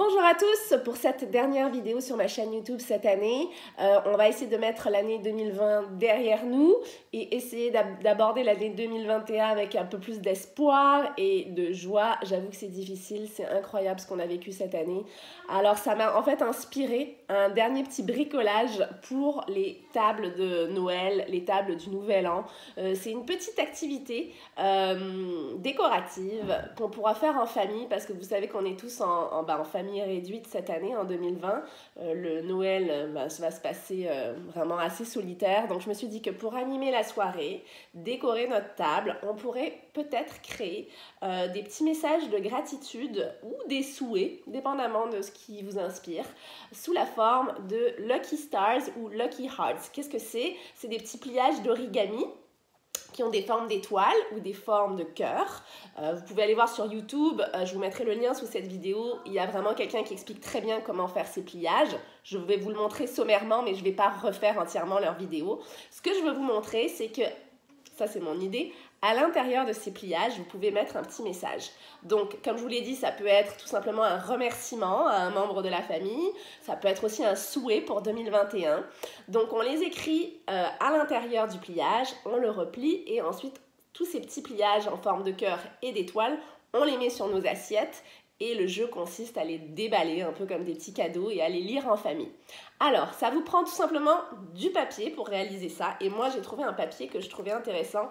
Bonjour à tous pour cette dernière vidéo sur ma chaîne YouTube cette année. On va essayer de mettre l'année 2020 derrière nous et essayer d'aborder l'année 2021 avec un peu plus d'espoir et de joie. J'avoue que c'est difficile, c'est incroyable ce qu'on a vécu cette année. Alors ça m'a en fait inspiré un dernier petit bricolage pour les tables de Noël, les tables du Nouvel An. C'est une petite activité décorative qu'on pourra faire en famille parce que vous savez qu'on est tous en famille réduite cette année, en 2020. Le Noël va se passer vraiment assez solitaire. Donc je me suis dit que pour animer la soirée, décorer notre table, on pourrait peut-être créer des petits messages de gratitude ou des souhaits, dépendamment de ce qui vous inspire, sous la forme de Lucky Stars ou Lucky Hearts. Qu'est-ce que c'est? C'est des petits pliages d'origami qui ont des formes d'étoiles ou des formes de cœur. Vous pouvez aller voir sur YouTube, je vous mettrai le lien sous cette vidéo. Il y a vraiment quelqu'un qui explique très bien comment faire ces pliages. Je vais vous le montrer sommairement, mais je ne vais pas refaire entièrement leur vidéo. Ce que je veux vous montrer, c'est que, ça c'est mon idée, à l'intérieur de ces pliages, vous pouvez mettre un petit message. Donc, comme je vous l'ai dit, ça peut être tout simplement un remerciement à un membre de la famille. Ça peut être aussi un souhait pour 2021. Donc, on les écrit à l'intérieur du pliage, on le replie et ensuite, tous ces petits pliages en forme de cœur et d'étoiles, on les met sur nos assiettes et le jeu consiste à les déballer un peu comme des petits cadeaux et à les lire en famille. Alors, ça vous prend tout simplement du papier pour réaliser ça. Et moi, j'ai trouvé un papier que je trouvais intéressant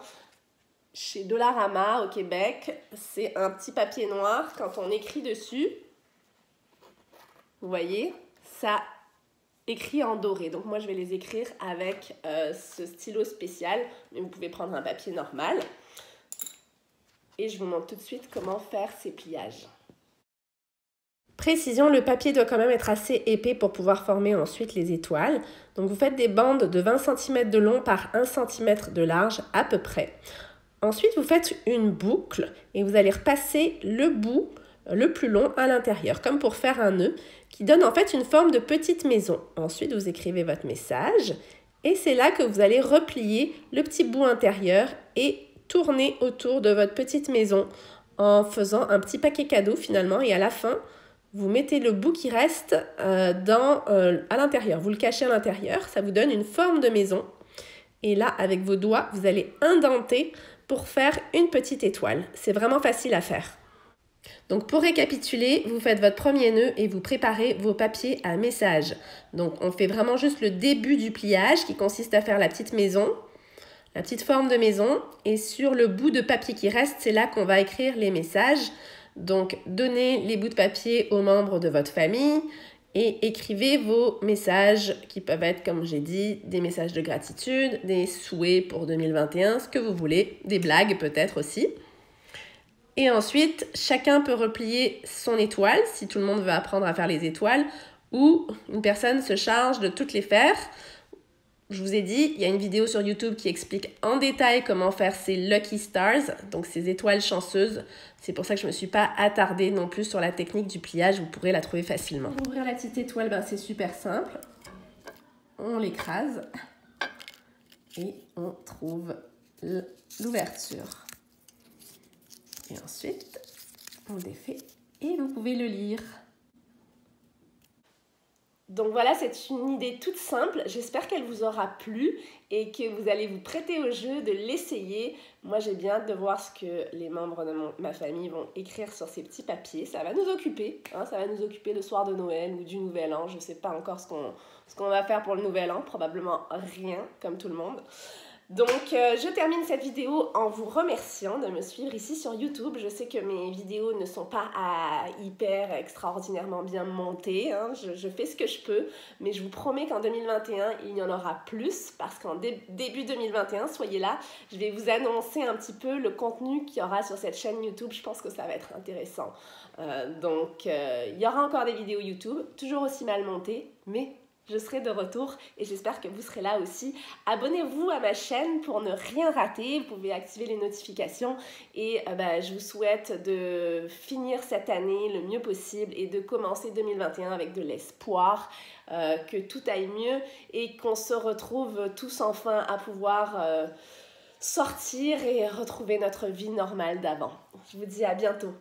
chez Dollarama au Québec. C'est un petit papier noir. Quand on écrit dessus, vous voyez, ça écrit en doré. Donc moi, je vais les écrire avec ce stylo spécial, mais vous pouvez prendre un papier normal. Et je vous montre tout de suite comment faire ces pliages. Précision, le papier doit quand même être assez épais pour pouvoir former ensuite les étoiles. Donc vous faites des bandes de 20 cm de long par 1 cm de large à peu près. Ensuite, vous faites une boucle et vous allez repasser le bout le plus long à l'intérieur, comme pour faire un nœud, qui donne en fait une forme de petite maison. Ensuite, vous écrivez votre message et c'est là que vous allez replier le petit bout intérieur et tourner autour de votre petite maison en faisant un petit paquet cadeau finalement. Et à la fin, vous mettez le bout qui reste à l'intérieur. Vous le cachez à l'intérieur, ça vous donne une forme de maison. Et là, avec vos doigts, vous allez indenter pour faire une petite étoile. C'est vraiment facile à faire. Donc pour récapituler, vous faites votre premier nœud et vous préparez vos papiers à message. Donc on fait vraiment juste le début du pliage qui consiste à faire la petite maison, la petite forme de maison. Et sur le bout de papier qui reste, c'est là qu'on va écrire les messages. Donc donnez les bouts de papier aux membres de votre famille et écrivez vos messages qui peuvent être, comme j'ai dit, des messages de gratitude, des souhaits pour 2021, ce que vous voulez, des blagues peut-être aussi. Et ensuite, chacun peut replier son étoile, si tout le monde veut apprendre à faire les étoiles, ou une personne se charge de toutes les faire. Je vous ai dit, il y a une vidéo sur YouTube qui explique en détail comment faire ces Lucky Stars, donc ces étoiles chanceuses. C'est pour ça que je ne me suis pas attardée non plus sur la technique du pliage, vous pourrez la trouver facilement. Pour ouvrir la petite étoile, c'est super simple. On l'écrase et on trouve l'ouverture. Et ensuite, on défait et vous pouvez le lire. Donc voilà, c'est une idée toute simple. J'espère qu'elle vous aura plu et que vous allez vous prêter au jeu de l'essayer. Moi, j'ai bien hâte de voir ce que les membres de ma famille vont écrire sur ces petits papiers. Ça va nous occuper, hein, ça va nous occuper le soir de Noël ou du Nouvel An. Je ne sais pas encore ce qu'on va faire pour le Nouvel An. Probablement rien, comme tout le monde. Donc, je termine cette vidéo en vous remerciant de me suivre ici sur YouTube. Je sais que mes vidéos ne sont pas hyper extraordinairement bien montées, hein. Je fais ce que je peux, mais je vous promets qu'en 2021, il y en aura plus parce qu'en début 2021, soyez là, je vais vous annoncer un petit peu le contenu qu'il y aura sur cette chaîne YouTube. Je pense que ça va être intéressant. Il y aura encore des vidéos YouTube, toujours aussi mal montées, mais je serai de retour et j'espère que vous serez là aussi. Abonnez-vous à ma chaîne pour ne rien rater. Vous pouvez activer les notifications et je vous souhaite de finir cette année le mieux possible et de commencer 2021 avec de l'espoir, que tout aille mieux et qu'on se retrouve tous enfin à pouvoir sortir et retrouver notre vie normale d'avant. Je vous dis à bientôt.